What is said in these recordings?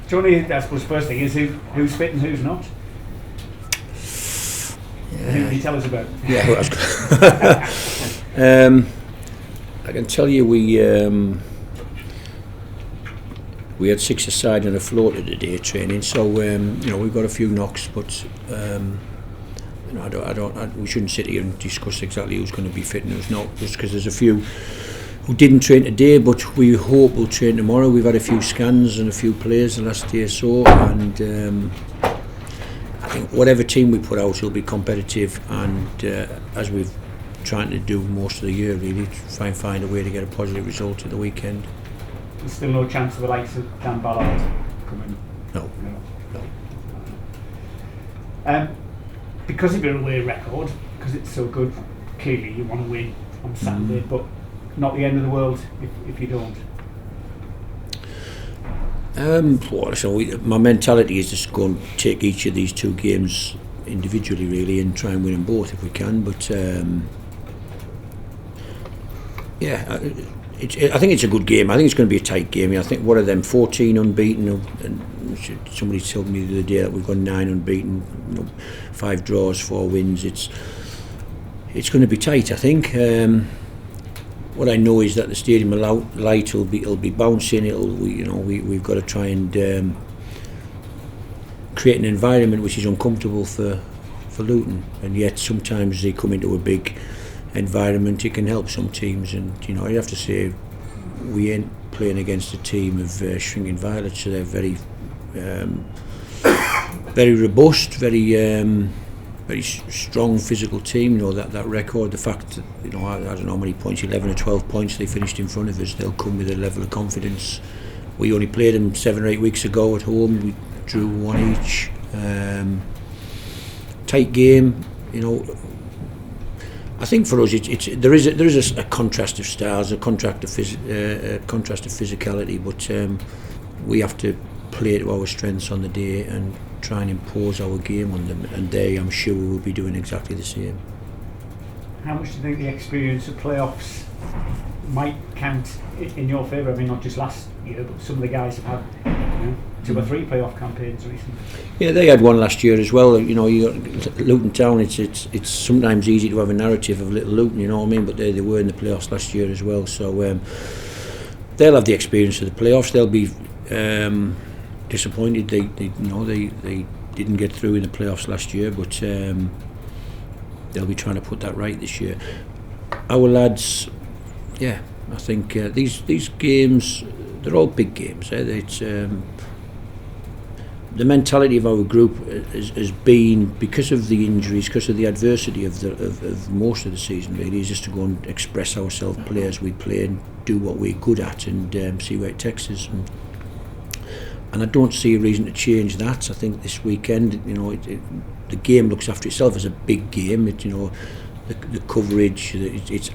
Johnny, I suppose first thing is who's fit and who's not. Yeah. Who can you tell us about? Yeah, I can tell you we had 6 aside on a float at the day training, so we've got a few knocks, but we shouldn't sit here and discuss exactly who's going to be fit and who's not, just because there's a few who didn't train today, but we hope will train tomorrow. We've had a few scans and a few players the last day or so, and I think whatever team we put out will be competitive, and as we've trying to do most of the year, really, try and find a way to get a positive result at the weekend. There's still no chance of the likes of Dan Ballard coming? No. Because of your away record, because it's so good, clearly you want to win on Saturday, but not the end of the world if you don't. My mentality is just go and take each of these 2 games individually, really, and try and win them both if we can. But I think it's a good game. I think it's going to be a tight game. I think what are them 14 unbeaten, and somebody told me the other day that we've got 9 unbeaten, 5 draws, 4 wins. It's going to be tight, I think. What I know is that the stadium light will be bouncing. We've got to try and create an environment which is uncomfortable for Luton, and yet sometimes they come into a big environment. It can help some teams, and I have to say we ain't playing against a team of shrinking violets, so they're very robust, very strong physical team. That record, the fact that I don't know how many points, 11 or 12 points they finished in front of us, they'll come with a level of confidence. We only played them 7 or 8 weeks ago at home. We drew 1 each. Tight game. I think for us there is a contrast of styles, a contrast of physicality, but we have to play to our strengths on the day and try and impose our game on them, and I'm sure we will be doing exactly the same. How much do you think the experience of playoffs might count in your favour? I mean, not just last year, but some of the guys have had 2 or 3 playoff campaigns recently. Yeah, they had one last year as well. You got Luton Town. It's sometimes easy to have a narrative of Little Luton, you know what I mean? But they were in the playoffs last year as well. So they'll have the experience of the playoffs. They'll be disappointed they didn't get through in the playoffs last year, but they'll be trying to put that right this year. Our lads, I think these games, they're all big games. It's the mentality of our group has been, because of the injuries, because of the adversity of most of the season, really, is just to go and express ourselves, play as we play, and do what we're good at, and see where it takes us. And I don't see a reason to change that. I think this weekend, the game looks after itself as a big game. The coverage, it's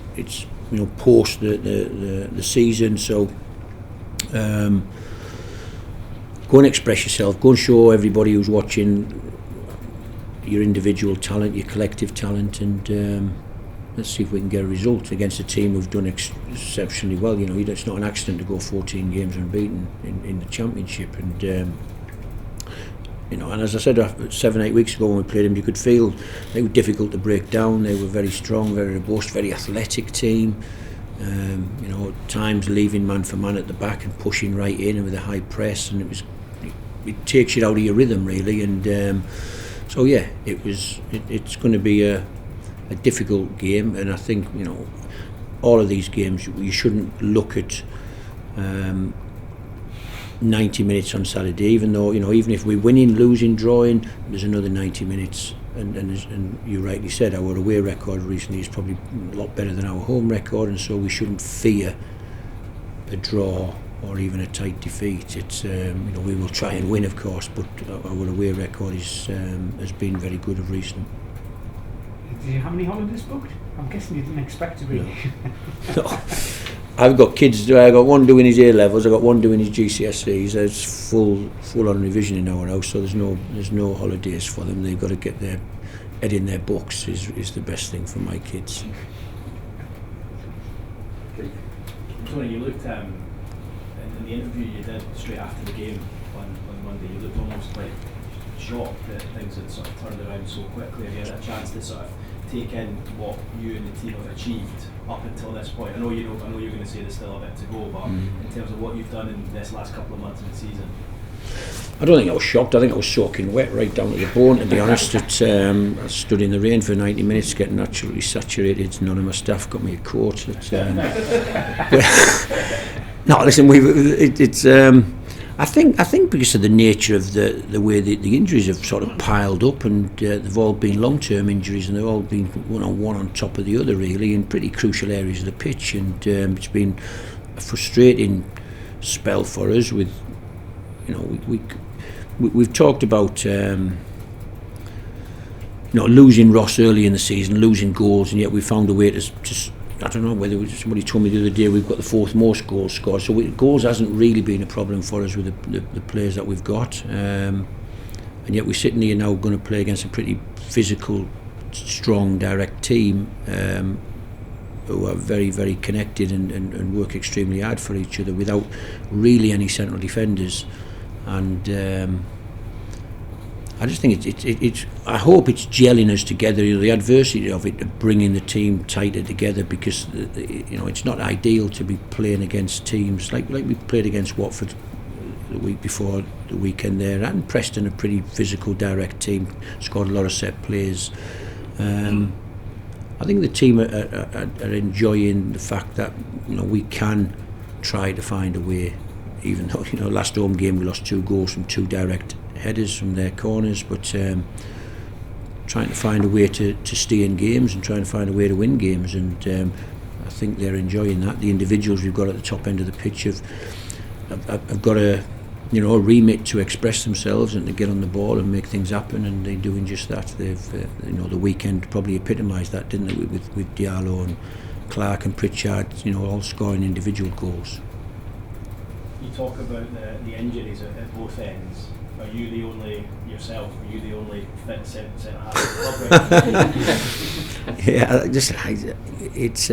post the season. So go and express yourself. Go and show everybody who's watching your individual talent, your collective talent, and let's see if we can get a result against a team who've done exceptionally well. It's not an accident to go 14 games unbeaten in the Championship, and and as I said 7-8 weeks ago when we played them, you could feel they were difficult to break down. They were very strong, very robust, very athletic team. At times leaving man for man at the back and pushing right in, and with a high press, and it takes you out of your rhythm, really. And it's going to be a difficult game, and I think all of these games you shouldn't look at 90 minutes on Saturday, even though even if we're winning, losing, drawing, there's another 90 minutes, and you rightly said our away record recently is probably a lot better than our home record, and so we shouldn't fear a draw or even a tight defeat. It's we will try and win, of course, but our away record has been very good of recent. Do you have any holidays booked? I'm guessing you didn't expect to be. No. I've got kids. I've got one doing his A levels. I've got one doing his GCSEs. There's full on revision in our house, so there's no holidays for them. They've got to get their head in their books. Is the best thing for my kids. Tony, you looked in the interview you did straight after the game on Monday, you looked almost like shocked that things had sort of turned around so quickly. Have you had a chance to sort of take in what you and the team have achieved up until this point? I know you're going to say there's still a bit to go, but in terms of what you've done in this last couple of months of the season. I don't think I was shocked. I think I was soaking wet right down to the bone, to be honest. I stood in the rain for 90 minutes getting absolutely saturated. None of my staff got me a coat. No, listen, I think because of the nature of the way the injuries have sort of piled up, and they've all been long-term injuries, and they've all been one on top of the other, really, in pretty crucial areas of the pitch, and it's been a frustrating spell for us. With, you know, we've talked about losing Ross early in the season, losing goals, and yet we found a way to just. I don't know whether somebody told me the other day we've got the fourth most goals scored, so goals hasn't really been a problem for us with the players that we've got, and yet we're sitting here now going to play against a pretty physical, strong, direct team who are very, very connected and work extremely hard for each other without really any central defenders, and I just think it's. I hope it's gelling us together. You know, the adversity of it, bringing the team tighter together, because it's not ideal to be playing against teams like we played against Watford the week before the weekend there, and Preston, a pretty physical, direct team, scored a lot of set plays. I think the team are enjoying the fact that we can try to find a way, even though last home game we lost 2 goals from 2 direct headers from their corners, but trying to find a way to stay in games and trying to find a way to win games, and I think they're enjoying that. The individuals we've got at the top end of the pitch have got a remit to express themselves and to get on the ball and make things happen, and they're doing just that. They've the weekend probably epitomised that, didn't it, with Diallo and Clark and Pritchard, all scoring individual goals. You talk about the injuries at both ends. Are you the only fit centre half in the club? Yeah, it's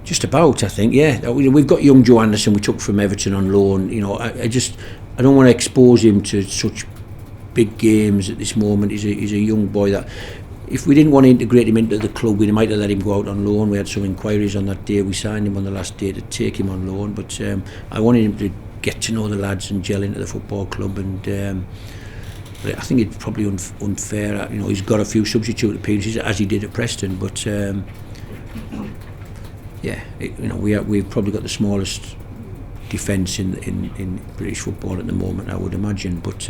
just about, I think. Yeah, we've got young Joe Anderson we took from Everton on loan. I don't want to expose him to such big games at this moment. He's a young boy that, if we didn't want to integrate him into the club, we might have let him go out on loan. We had some inquiries on that day. We signed him on the last day to take him on loan, but I wanted him to get to know the lads and gel into the football club, and I think it's probably unfair. He's got a few substitute appearances as he did at Preston, but we've probably got the smallest defence in British football at the moment, I would imagine. But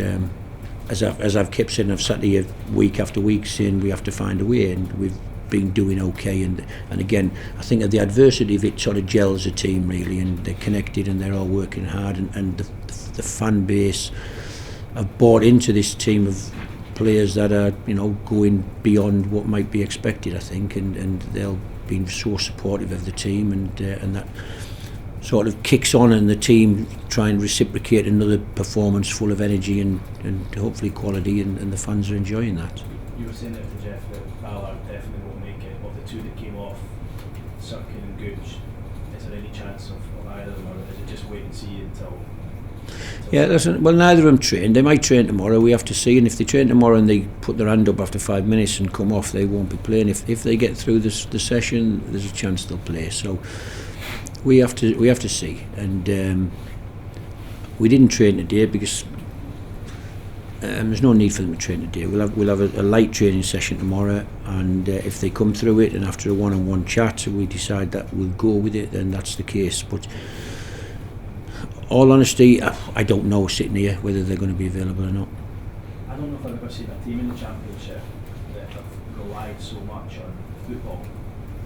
as I've kept saying, I've sat here week after week saying we have to find a way, and we've been doing okay, and again I think of the adversity of it sort of gels a team really, and they're connected and they're all working hard, and the fan base have bought into this team of players that are going beyond what might be expected, I think, and they'll be so supportive of the team, and that sort of kicks on, and the team try and reciprocate another performance full of energy and hopefully quality, and the fans are enjoying that. You were saying there to Jeff that Ballard definitely won't make it. Of the 2 that came off, Sutkin and Gooch, is there any chance of either of them, or is it just wait and see until yeah, neither of them trained. They might train tomorrow, we have to see, and if they train tomorrow and they put their hand up after 5 minutes and come off, they won't be playing. If they get through the session, there's a chance they'll play. So we have to see, and we didn't train today because there's no need for them to train today. We'll have a light training session tomorrow, and if they come through it and after a one-on-one chat we decide that we'll go with it, then that's the case. But all honesty, I don't know sitting here whether they're going to be available or not. I don't know if I've ever seen a team in the Championship that have relied so much on football,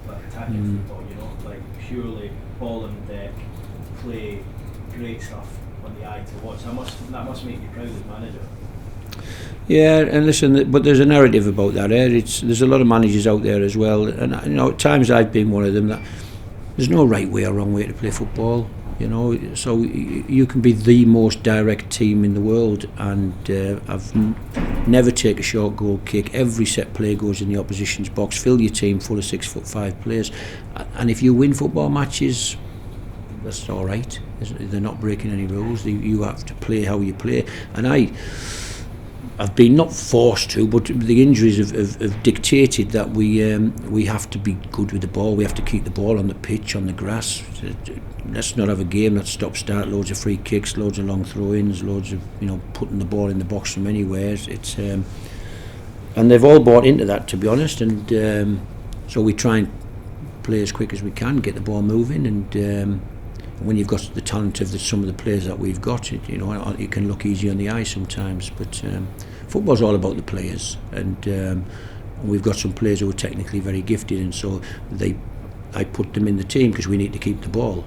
like attacking football, like purely ball on deck, play, great stuff on the eye to watch. That must make you proud as manager. Yeah, and listen, but there's a narrative about that. There's a lot of managers out there as well, and at times I've been one of them, that there's no right way or wrong way to play football. So you can be the most direct team in the world, and I've never take a short goal kick. Every set play goes in the opposition's box. Fill your team full of 6'5" players, and if you win football matches, that's all right. They're not breaking any rules. You have to play how you play. And I've been not forced to, but the injuries have dictated that we have to be good with the ball. We have to keep the ball on the pitch, on the grass. Let's not have a game that stop-start, loads of free kicks, loads of long throw-ins, loads of putting the ball in the box from anywhere. It's and they've all bought into that, to be honest. And so we try and play as quick as we can, get the ball moving, and when you've got the talent of some of the players that we've got, it can look easy on the eye sometimes. But football's all about the players, and we've got some players who are technically very gifted, and so I put them in the team because we need to keep the ball.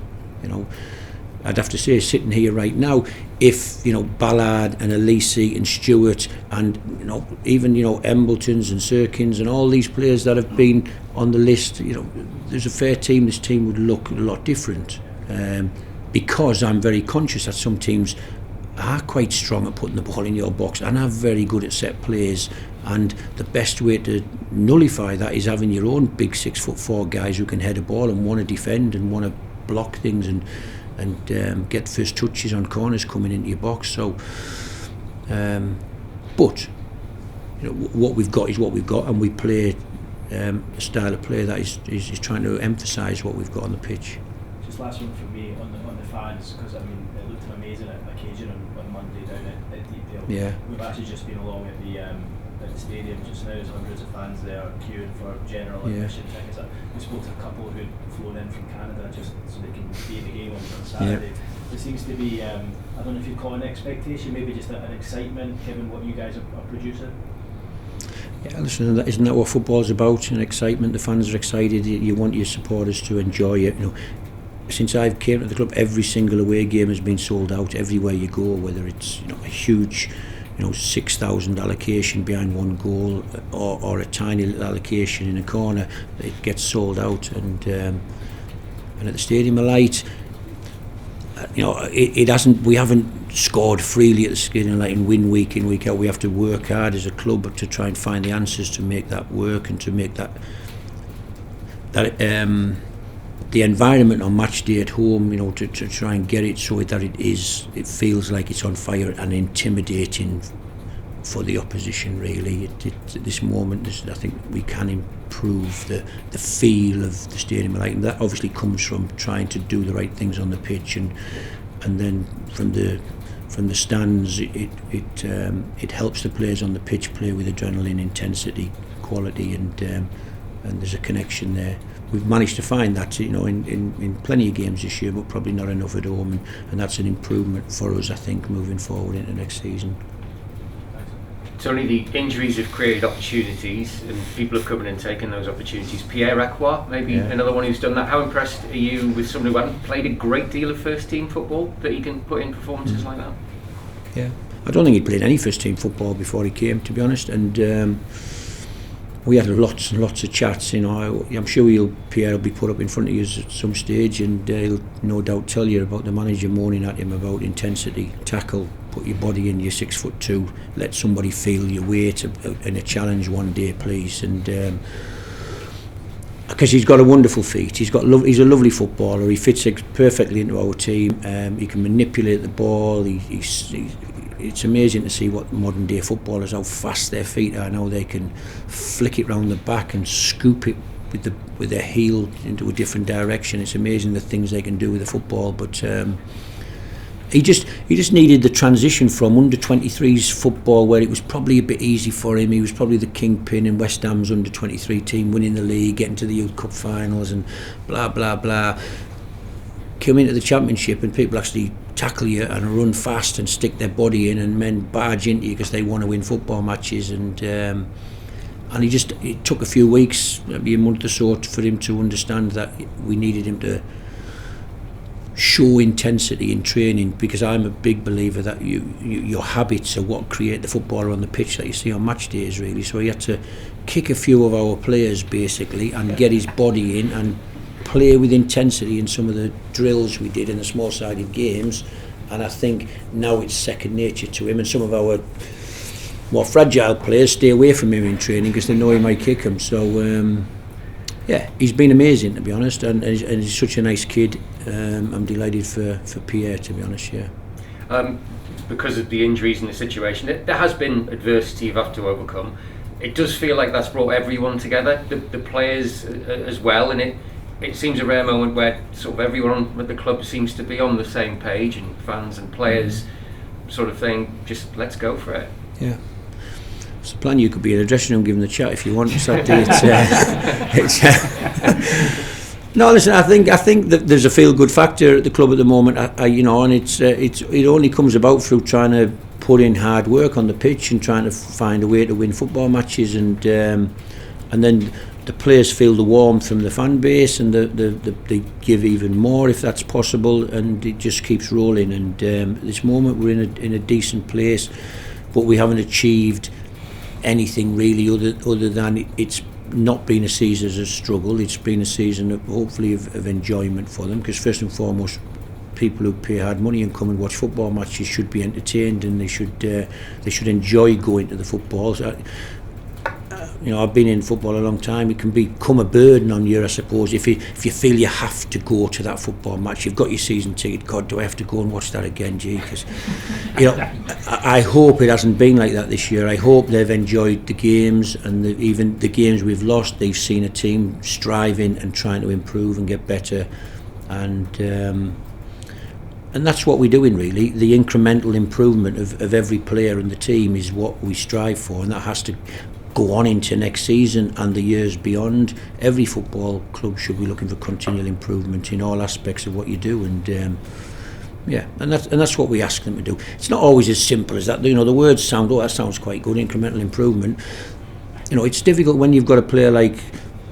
I'd have to say, sitting here right now, if Ballard and Elise and Stewart and even Embleton's and Sirkins and all these players that have been on the list, there's a fair team. This team would look a lot different, because I'm very conscious that some teams are quite strong at putting the ball in your box and are very good at set plays, and the best way to nullify that is having your own big 6'4" guys who can head a ball and want to defend and want to block things and get first touches on corners coming into your box. So but what we've got is what we've got, and we play a style of play that is trying to emphasise what we've got on the pitch. Just last one from me on the fans, because it looked an amazing occasion on Monday down at Deepdale. Yeah. We've actually just been along at the stadium just now. There's hundreds of fans there queuing for general admission tickets. We spoke to a couple who'd flown in from Canada just so they can be in the game on Saturday. Yeah. There seems to be, I don't know if you'd call it an expectation, maybe just an excitement given what you guys are producing. Yeah, listen, isn't that what football's about? An excitement. The fans are excited. You want your supporters to enjoy it. Since I've came to the club, every single away game has been sold out everywhere you go, whether it's a huge 6,000 allocation behind one goal or a tiny little allocation in a corner, it gets sold out. And at the Stadium of Light, it hasn't. We haven't scored freely at the Stadium of Light and win week in, week out. We have to work hard as a club to try and find the answers to make that work and to make that the environment on match day at home, to try and get it so that it feels like it's on fire and intimidating for the opposition. Really, at this moment, I think we can improve the feel of the Stadium of Light, and that obviously comes from trying to do the right things on the pitch, and then from the stands, it helps the players on the pitch play with adrenaline, intensity, quality, and there's a connection there. We've managed to find that, in plenty of games this year, but probably not enough at home, and that's an improvement for us, I think, moving forward into next season. Tony, the injuries have created opportunities, and people have come in and taken those opportunities. Pierre Acquois, maybe another one who's done that. How impressed are you with somebody who hadn't played a great deal of first-team football, that he can put in performances like that? Yeah, I don't think he'd played any first-team football before he came, to be honest, and we had lots and lots of chats. I'm sure Pierre will be put up in front of you at some stage, and he'll no doubt tell you about the manager moaning at him about intensity, tackle, put your body in, you're 6'2", let somebody feel your weight in a challenge one day, please. And because he's got a wonderful feat, he's a lovely footballer. He fits perfectly into our team. He can manipulate the ball. It's amazing to see what modern day footballers, how fast their feet are now. They can flick it round the back and scoop it with their heel into a different direction. It's amazing the things they can do with the football. But he just needed the transition from under-23s football, where it was probably a bit easy for him. He was probably the kingpin in West Ham's under-23 team, winning the league, getting to the Youth Cup finals and blah blah blah. Come into the Championship and people actually tackle you and run fast and stick their body in, and men barge into you because they want to win football matches, and it took a few weeks, maybe a month or so, for him to understand that we needed him to show intensity in training, because I'm a big believer that your habits are what create the footballer on the pitch that you see on match days, really. So he had to kick a few of our players basically and get his body in and play with intensity in some of the drills we did in the small-sided games, and I think now it's second nature to him. And some of our more fragile players stay away from him in training because they know he might kick them. So he's been amazing, to be honest, and he's such a nice kid. I'm delighted for Pierre, to be honest. Yeah. Because of the injuries and the situation, there has been adversity you've had to overcome. It does feel like that's brought everyone together, the players as well, and it seems a rare moment where sort of everyone at the club seems to be on the same page, and fans and players sort of thing, just let's go for it. Yeah. It's a plan. You could be in a dressing room giving the chat if you want. No, listen. I think that there's a feel-good factor at the club at the moment. And it only comes about through trying to put in hard work on the pitch and trying to find a way to win football matches, and then the players feel the warmth from the fan base, and they give even more if that's possible, and it just keeps rolling. And this moment we're in a decent place, but we haven't achieved anything really other than it's not been a season as a struggle. It's been a season of hopefully of enjoyment for them, because first and foremost, people who pay hard money and come and watch football matches should be entertained, and they should enjoy going to the football. So, I've been in football a long time. It can become a burden on you, I suppose, if you feel you have to go to that football match. You've got your season ticket. God, do I have to go and watch that again? Gee, because I hope it hasn't been like that this year. I hope they've enjoyed the games, and even the games we've lost, they've seen a team striving and trying to improve and get better, and that's what we're doing really. The incremental improvement of every player in the team is what we strive for, and that has to go on into next season and the years beyond. Every football club should be looking for continual improvement in all aspects of what you do, and that's what we ask them to do. It's not always as simple as that. The words sound, that sounds quite good, incremental improvement. It's difficult when you've got a player like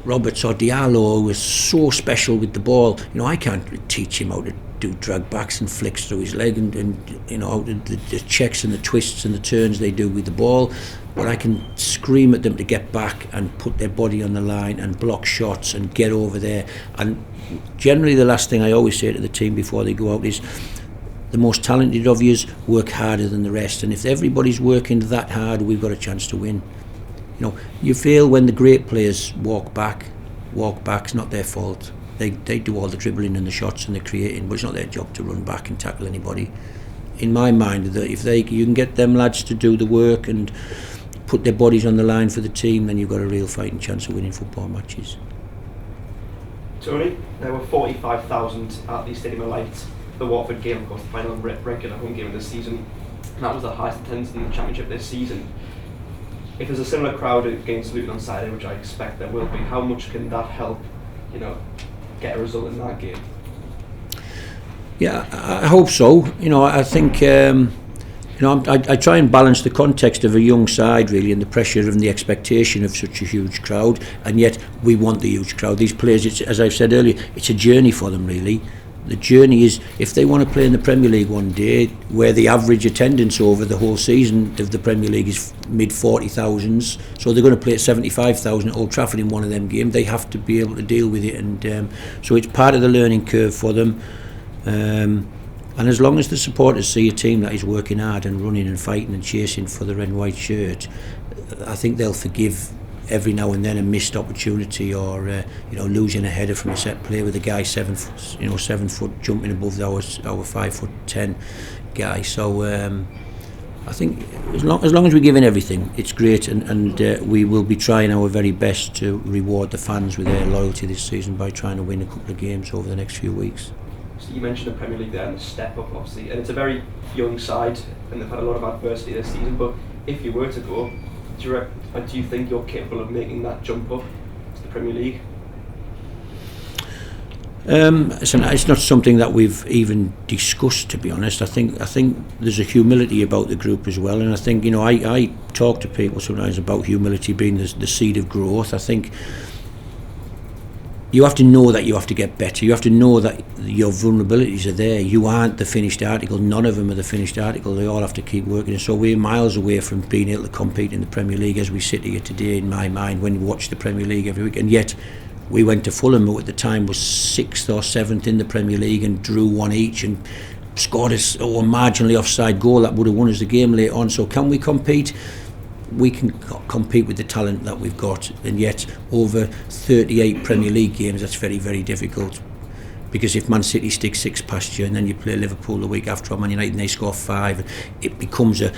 Roberts or Diallo who is so special with the ball. I can't teach him how to do drag backs and flicks through his leg, and the checks and the twists and the turns they do with the ball, but I can scream at them to get back and put their body on the line and block shots and get over there. And generally the last thing I always say to the team before they go out is, the most talented of yous work harder than the rest, and if everybody's working that hard, we've got a chance to win. You feel when the great players walk back, it's not their fault. They do all the dribbling and the shots and the creating, but it's not their job to run back and tackle anybody. In my mind, that if you can get them lads to do the work and put their bodies on the line for the team, then you've got a real fighting chance of winning football matches. Tony, there were 45,000 at the Stadium of Light. The Watford game, of course, the final regular home game of the season, and that was the highest attendance in the Championship this season. If there's a similar crowd against Luton on Saturday, which I expect there will be, how much can that help, get a result in that game? Yeah, I hope so. I think I try and balance the context of a young side really, and the pressure and the expectation of such a huge crowd, and yet we want the huge crowd. These players, as I've said earlier, it's a journey for them really. The journey is, if they want to play in the Premier League one day, where the average attendance over the whole season of the Premier League is mid-40,000s, so they're going to play at 75,000 at Old Trafford in one of them games, they have to be able to deal with it, and so it's part of the learning curve for them. And as long as the supporters see a team that is working hard and running and fighting and chasing for the red and white shirt, I think they'll forgive every now and then a missed opportunity, or losing a header from a set play with a guy 7 foot jumping above our 5'10" guy. So I think as long as we're giving everything, it's great, and we will be trying our very best to reward the fans with their loyalty this season by trying to win a couple of games over the next few weeks. So you mentioned the Premier League there and the step up, obviously, and it's a very young side, and they've had a lot of adversity this season. But if you were to go, do you think you're capable of making that jump up to the Premier League? It's not something that we've even discussed, to be honest. I think there's a humility about the group as well, and I think I talk to people sometimes about humility being the seed of growth. I think you have to know that you have to get better. You have to know that your vulnerabilities are there. You aren't the finished article. None of them are the finished article. They all have to keep working. And so we're miles away from being able to compete in the Premier League as we sit here today, in my mind, when you watch the Premier League every week. And yet we went to Fulham, who at the time was 6th or 7th in the Premier League, and drew one each and scored a marginally offside goal that would have won us the game later on. So can we compete? We can compete with the talent that we've got, and yet over 38 Premier League games, that's very, very difficult. because if Man City stick 6 past you and then you play Liverpool the week after, or Man United, and they score 5, it becomes a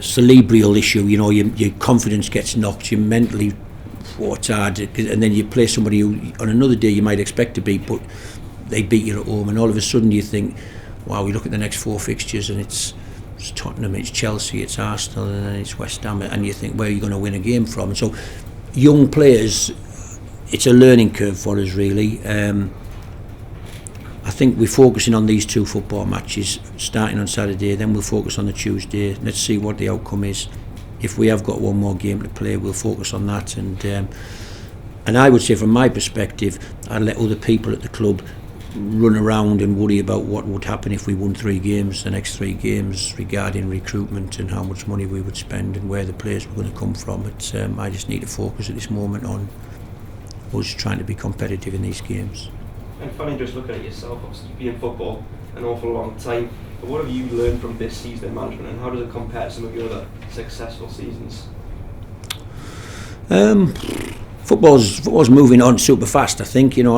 cerebral issue. You know, your confidence gets knocked, you mentally fought hard, and then you play somebody who on another day you might expect to beat, but they beat you at home, and all of a sudden you think, wow, we look at the next 4 fixtures and it's Tottenham, it's Chelsea, it's Arsenal, and then it's West Ham, and you think, where are you going to win a game from? And so young players, it's a learning curve for us really. I think we're focusing on these 2 football matches starting on Saturday, then we'll focus on the Tuesday. Let's see what the outcome is. If we have got 1 more game to play, we'll focus on that, and I would say from my perspective, I'd let other people at the club run around and worry about what would happen if we won 3 games, the next 3 games, regarding recruitment and how much money we would spend and where the players were going to come from. I just need to focus at this moment on us trying to be competitive in these games. And funny, just looking at yourself, obviously you've been in football an awful long time, but what have you learned from this season in management, and how does it compare to some of your other successful seasons? Football's moving on super fast. I think, you know,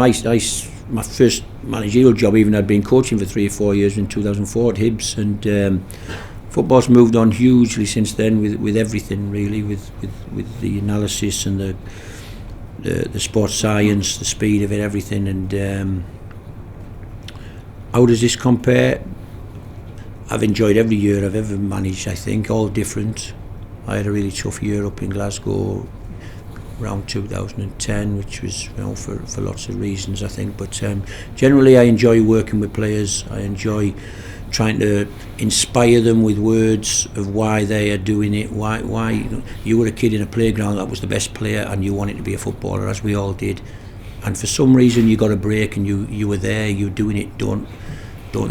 my first managerial job, even I'd been coaching for 3 or 4 years in 2004 at Hibs, and football's moved on hugely since then with everything really, with the analysis and the sports science, the speed of it, everything. And how does this compare? I've enjoyed every year I've ever managed, I think, all different. I had a really tough year up in Glasgow around 2010, which was, you know, for lots of reasons, I think, but generally I enjoy working with players. I enjoy trying to inspire them with words of why they are doing it, why you were a kid in a playground that was the best player and you wanted to be a footballer, as we all did, and for some reason you got a break and you were there, you're doing it. Don't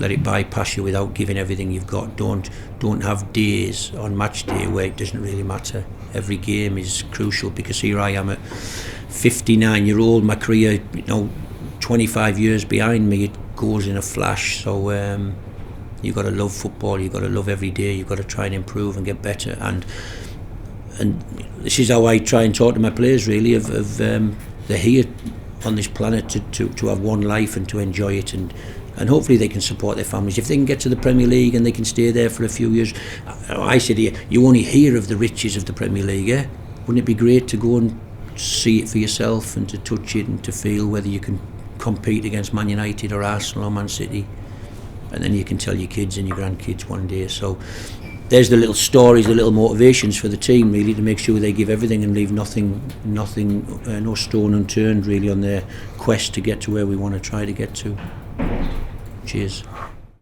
let it bypass you without giving everything you've got. Don't have days on match day where it doesn't really matter. Every game is crucial, because here I am at 59-year-old, my career, you know, 25 years behind me, it goes in a flash. So you've got to love football, you've got to love every day, you've got to try and improve and get better, and this is how I try and talk to my players really, of they're here on this planet to have one life and to enjoy it, and hopefully they can support their families. If they can get to the Premier League and they can stay there for a few years, I said here, you only hear of the riches of the Premier League, eh? Wouldn't it be great to go and see it for yourself and to touch it and to feel whether you can compete against Man United or Arsenal or Man City, and then you can tell your kids and your grandkids one day. So there's the little stories, the little motivations for the team really, to make sure they give everything and leave no stone unturned really on their quest to get to where we want to try to get to. Cheers.